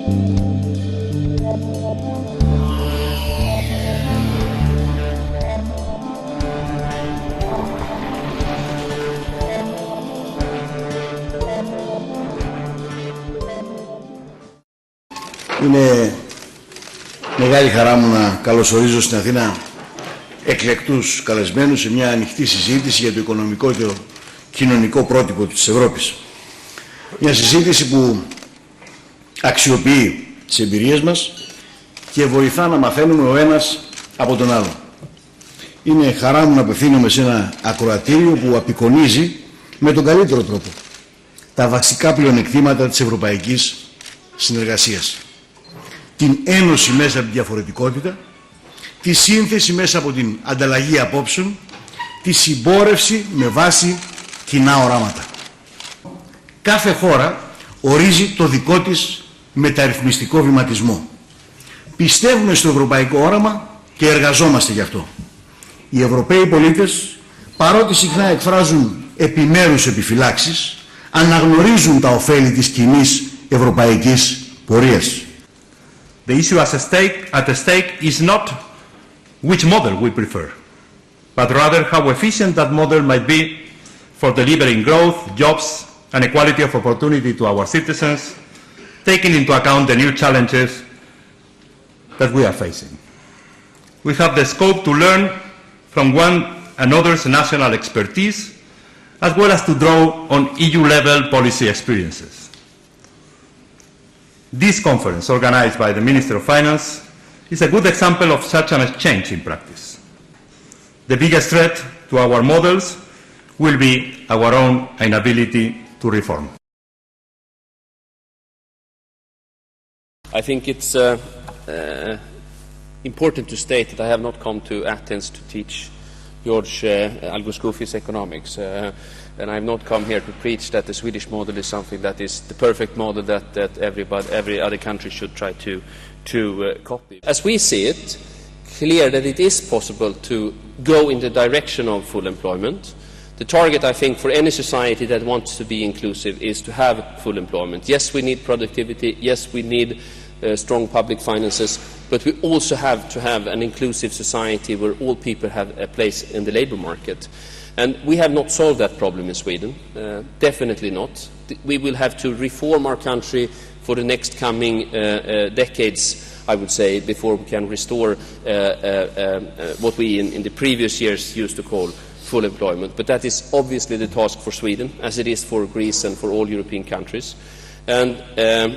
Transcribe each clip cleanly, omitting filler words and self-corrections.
Είναι μεγάλη χαρά μου να καλωσορίζω στην Αθήνα εκλεκτούς καλεσμένους σε μια ανοιχτή συζήτηση για το οικονομικό και το κοινωνικό πρότυπο της Ευρώπης. Μια συζήτηση που αξιοποιεί τις εμπειρίες μας και βοηθά να μαθαίνουμε ο ένας από τον άλλο. Είναι χαρά μου να απευθύνομαι σε ένα ακροατήριο που απεικονίζει με τον καλύτερο τρόπο τα βασικά πλεονεκτήματα της ευρωπαϊκής συνεργασίας. Την ένωση μέσα από τη διαφορετικότητα, τη σύνθεση μέσα από την ανταλλαγή απόψεων, τη συμπόρευση με βάση κοινά οράματα. Κάθε χώρα ορίζει το δικό της μεταρρυθμιστικό βηματισμό. Πιστεύουμε στο ευρωπαϊκό όραμα και εργαζόμαστε γι' αυτό. Οι Ευρωπαίοι πολίτες, παρότι συχνά εκφράζουν επιμέρους επιφυλάξεις, αναγνωρίζουν τα ωφέλη της κοινής ευρωπαϊκής πορείας. The issue at stake is not which model we prefer, but rather how efficient that model might be for delivering growth, jobs, and equality of opportunity to our citizens, taking into account the new challenges that we are facing. We have the scope to learn from one another's national expertise, as well as to draw on EU-level policy experiences. This conference, organized by the Minister of Finance, is a good example of such an exchange in practice. The biggest threat to our models will be our own inability to reform. I think it's important to state that I have not come to Athens to teach George Algoskoufi's economics. And I have not come here to preach that the Swedish model is something that is the perfect model that every other country should try to copy. As we see it, clear that it is possible to go in the direction of full employment. The target, I think, for any society that wants to be inclusive is to have full employment. Yes, we need productivity. Yes, we need strong public finances. But we also have to have an inclusive society where all people have a place in the labour market. And we have not solved that problem in Sweden, definitely not. We will have to reform our country for the next coming decades, I would say, before we can restore what we in the previous years used to call full employment. But that is obviously the task for Sweden, as it is for Greece and for all European countries. And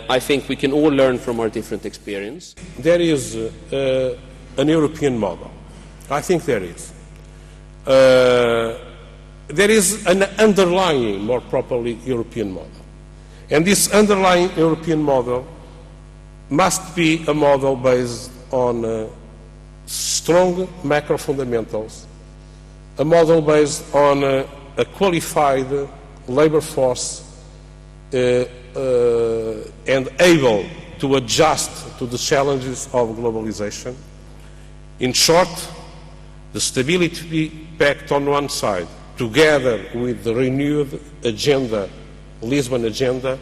I think we can all learn from our different experience. There is an European model. I think there is. There is an underlying, more properly, European model. And this underlying European model must be a model based on strong macro fundamentals, a model based on a qualified labor force and able to adjust to the challenges of globalization. In short, the Stability Pact on one side, together with the renewed agenda, Lisbon agenda,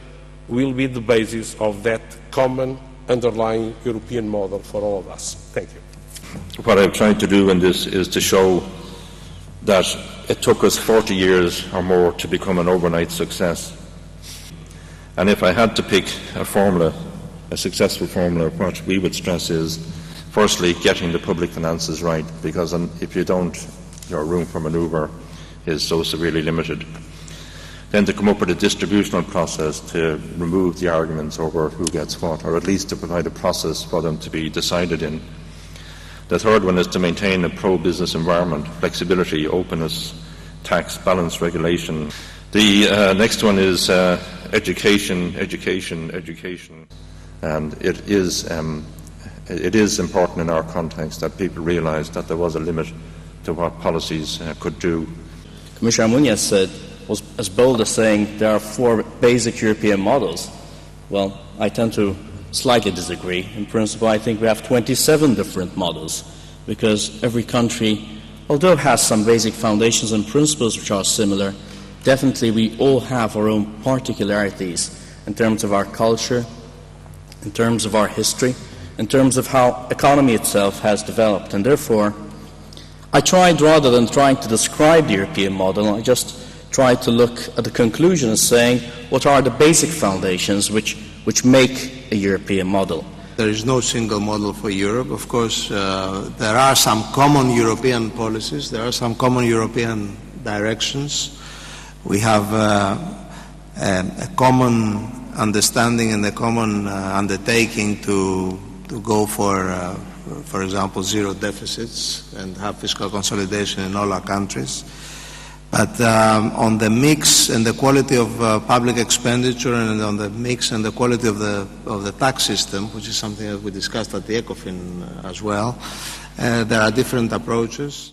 will be the basis of that common underlying European model for all of us. Thank you. What I've tried to do in this is to show that it took us 40 years or more to become an overnight success. And if I had to pick a formula, a successful formula, what we would stress is, firstly, getting the public finances right, because if you don't, your room for manoeuvre is so severely limited. Then to come up with a distributional process to remove the arguments over who gets what, or at least to provide a process for them to be decided in. The third one is to maintain a pro-business environment, flexibility, openness, tax, balanced regulation. The next one is education. And it is important in our context that people realise that there was a limit to what policies could do. Commissioner Almunia was as bold as saying there are 4 basic European models. Well, I tend to slightly disagree. In principle, I think we have 27 different models, because every country, although has some basic foundations and principles which are similar, definitely we all have our own particularities in terms of our culture, in terms of our history, in terms of how economy itself has developed. And therefore, I tried, rather than trying to describe the European model, I just tried to look at the conclusion as saying, what are the basic foundations which make a European model? There is no single model for Europe. Of course, there are some common European policies, there are some common European directions. We have a common understanding and a common undertaking to go for example, zero deficits and have fiscal consolidation in all our countries. But on the mix and the quality of public expenditure, and on the mix and the quality of the tax system, which is something that we discussed at the ECOFIN as well, there are different approaches.